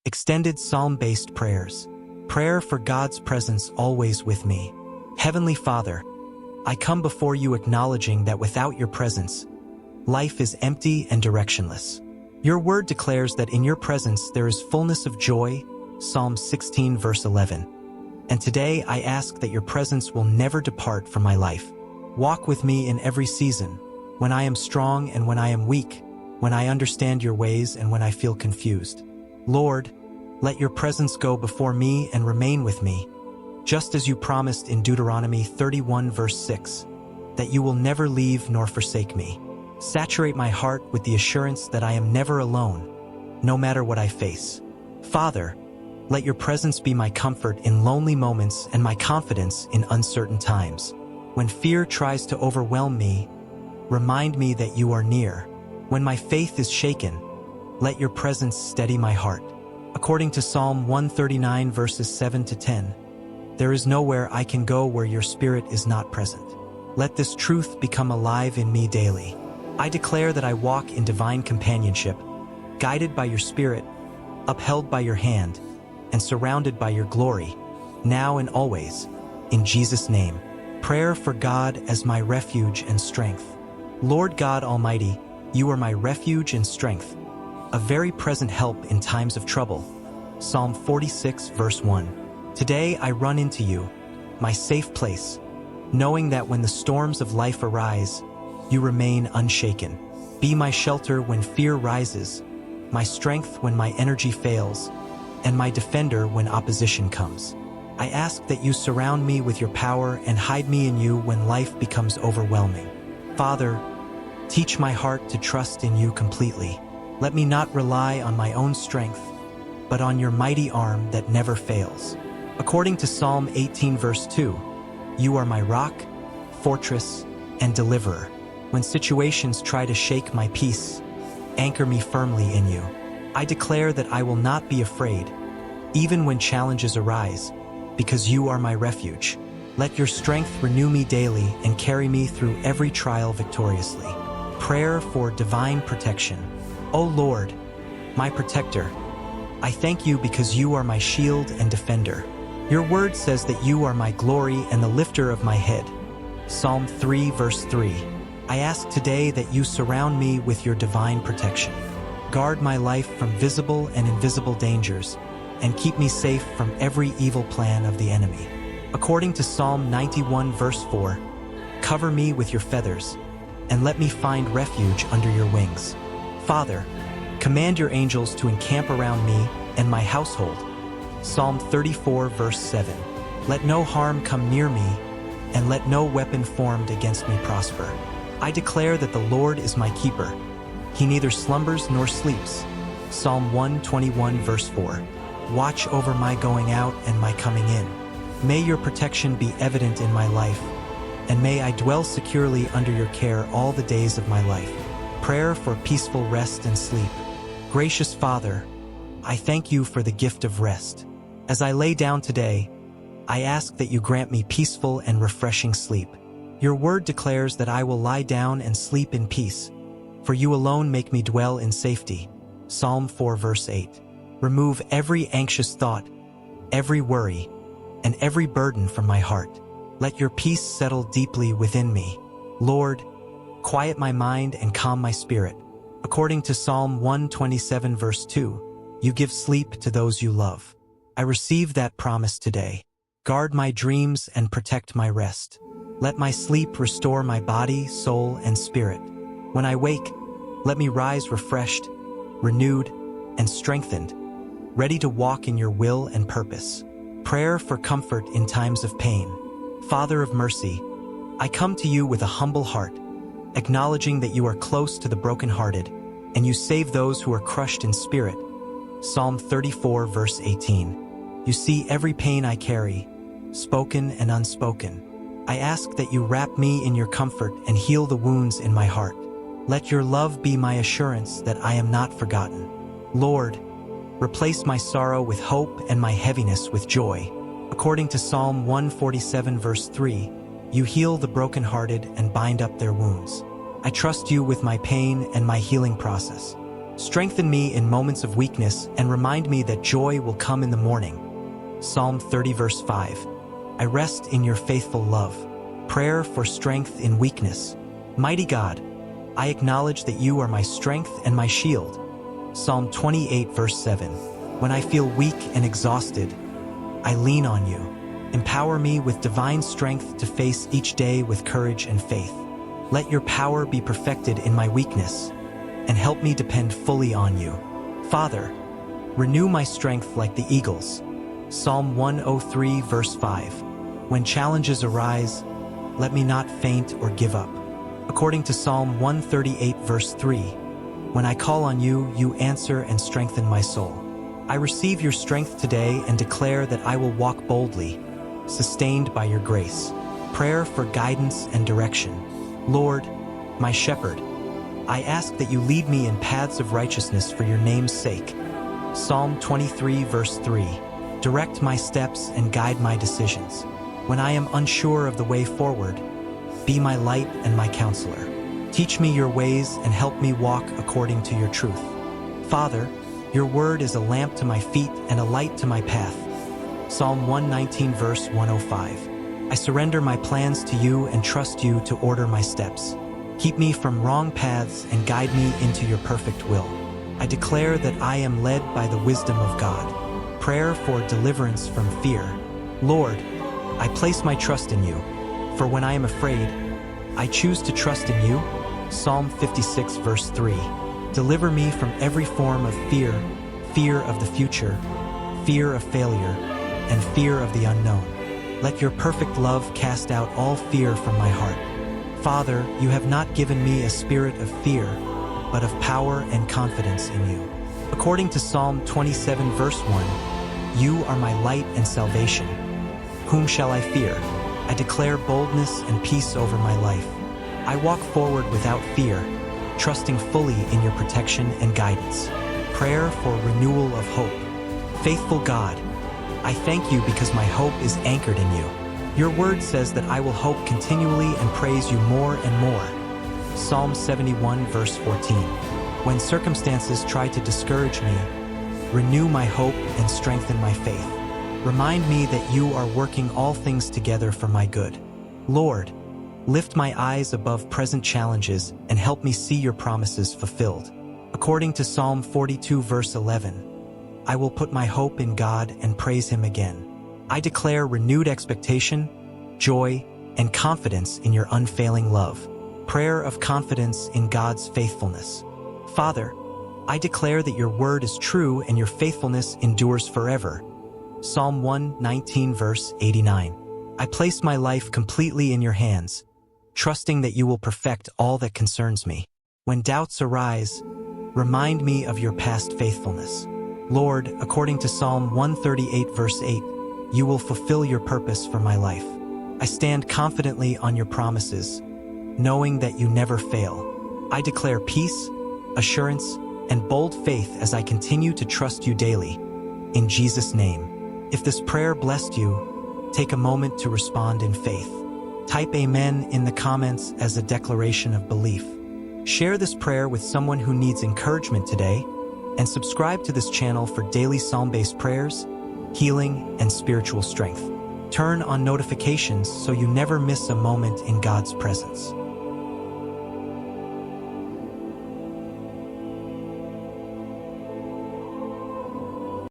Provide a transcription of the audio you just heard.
Extended Psalm-based prayers. Prayer for God's presence always with me. Heavenly Father, I come before you acknowledging that without your presence, life is empty and directionless. Your word declares that in your presence there is fullness of joy, Psalm 16 verse 11. And today I ask that your presence will never depart from my life. Walk with me in every season, when I am strong and when I am weak, when I understand your ways and when I feel confused. Lord, let your presence go before me and remain with me, just as you promised in Deuteronomy 31 verse 6, that you will never leave nor forsake me. Saturate my heart with the assurance that I am never alone, no matter what I face. Father, let your presence be my comfort in lonely moments and my confidence in uncertain times. When fear tries to overwhelm me, remind me that you are near. When my faith is shaken, let your presence steady my heart. According to Psalm 139 verses 7 to 10, there is nowhere I can go where your spirit is not present. Let this truth become alive in me daily. I declare that I walk in divine companionship, guided by your spirit, upheld by your hand, and surrounded by your glory, now and always, in Jesus' name. Prayer for God as my refuge and strength. Lord God Almighty, you are my refuge and strength, a very present help in times of trouble. Psalm 46 verse 1. Today I run into you, my safe place, knowing that when the storms of life arise, you remain unshaken. Be my shelter when fear rises, my strength when my energy fails, and my defender when opposition comes. I ask that you surround me with your power and hide me in you when life becomes overwhelming. Father, teach my heart to trust in you completely. Let me not rely on my own strength, but on your mighty arm that never fails. According to Psalm 18 verse 2, you are my rock, fortress, and deliverer. When situations try to shake my peace, anchor me firmly in you. I declare that I will not be afraid, even when challenges arise, because you are my refuge. Let your strength renew me daily and carry me through every trial victoriously. Prayer for divine protection. O Lord, my protector, I thank you because you are my shield and defender. Your word says that you are my glory and the lifter of my head. Psalm 3 verse 3. I ask today that you surround me with your divine protection. Guard my life from visible and invisible dangers, and keep me safe from every evil plan of the enemy. According to Psalm 91 verse 4, cover me with your feathers, and let me find refuge under your wings. Father, command your angels to encamp around me and my household. Psalm 34 verse 7. Let no harm come near me, and let no weapon formed against me prosper. I declare that the Lord is my keeper. He neither slumbers nor sleeps. Psalm 121 verse 4. Watch over my going out and my coming in. May your protection be evident in my life, and may I dwell securely under your care all the days of my life. Prayer for peaceful rest and sleep. Gracious Father, I thank you for the gift of rest. As I lay down today, I ask that you grant me peaceful and refreshing sleep. Your word declares that I will lie down and sleep in peace, for you alone make me dwell in safety. Psalm 4 verse 8. Remove every anxious thought, every worry, and every burden from my heart. Let your peace settle deeply within me. Lord, quiet my mind and calm my spirit. According to Psalm 127 verse 2, you give sleep to those you love. I receive that promise today. Guard my dreams and protect my rest. Let my sleep restore my body, soul, and spirit. When I wake, let me rise refreshed, renewed, and strengthened, ready to walk in your will and purpose. Prayer for comfort in times of pain. Father of mercy, I come to you with a humble heart, acknowledging that you are close to the brokenhearted, and you save those who are crushed in spirit. Psalm 34 verse 18. You see every pain I carry, spoken and unspoken. I ask that you wrap me in your comfort and heal the wounds in my heart. Let your love be my assurance that I am not forgotten. Lord, replace my sorrow with hope and my heaviness with joy. According to Psalm 147 verse 3, you heal the brokenhearted and bind up their wounds. I trust you with my pain and my healing process. Strengthen me in moments of weakness and remind me that joy will come in the morning. Psalm 30 verse 5. I rest in your faithful love. Prayer for strength in weakness. Mighty God, I acknowledge that you are my strength and my shield. Psalm 28 verse 7. When I feel weak and exhausted, I lean on you. Empower me with divine strength to face each day with courage and faith. Let your power be perfected in my weakness, and help me depend fully on you. Father, renew my strength like the eagles. Psalm 103 verse 5. When challenges arise, let me not faint or give up. According to Psalm 138 verse 3, when I call on you, you answer and strengthen my soul. I receive your strength today and declare that I will walk boldly, sustained by your grace. Prayer for guidance and direction. Lord, my shepherd, I ask that you lead me in paths of righteousness for your name's sake. Psalm 23 verse 3. Direct my steps and guide my decisions. When I am unsure of the way forward, be my light and my counselor. Teach me your ways and help me walk according to your truth. Father, your word is a lamp to my feet and a light to my path. Psalm 119 verse 105. I surrender my plans to you and trust you to order my steps. Keep me from wrong paths and guide me into your perfect will. I declare that I am led by the wisdom of God. Prayer for deliverance from fear. Lord, I place my trust in you, for when I am afraid, I choose to trust in you. Psalm 56 verse 3. Deliver me from every form of fear, fear of the future, fear of failure, and fear of the unknown. Let your perfect love cast out all fear from my heart. Father, you have not given me a spirit of fear, but of power and confidence in you. According to Psalm 27 verse 1, you are my light and salvation. Whom shall I fear? I declare boldness and peace over my life. I walk forward without fear, trusting fully in your protection and guidance. Prayer for renewal of hope. Faithful God, I thank you because my hope is anchored in you. Your word says that I will hope continually and praise you more and more. Psalm 71 verse 14. When circumstances try to discourage me, renew my hope and strengthen my faith. Remind me that you are working all things together for my good. Lord, lift my eyes above present challenges and help me see your promises fulfilled. According to Psalm 42 verse 11, I will put my hope in God and praise him again. I declare renewed expectation, joy, and confidence in your unfailing love. Prayer of confidence in God's faithfulness. Father, I declare that your word is true and your faithfulness endures forever. Psalm 119 verse 89. I place my life completely in your hands, trusting that you will perfect all that concerns me. When doubts arise, remind me of your past faithfulness. Lord, according to Psalm 138 verse 8, you will fulfill your purpose for my life. I stand confidently on your promises, knowing that you never fail. I declare peace, assurance, and bold faith as I continue to trust you daily. In Jesus' name. If this prayer blessed you, take a moment to respond in faith. Type Amen in the comments as a declaration of belief. Share this prayer with someone who needs encouragement today, and subscribe to this channel for daily psalm-based prayers, healing, and spiritual strength. Turn on notifications so you never miss a moment in God's presence.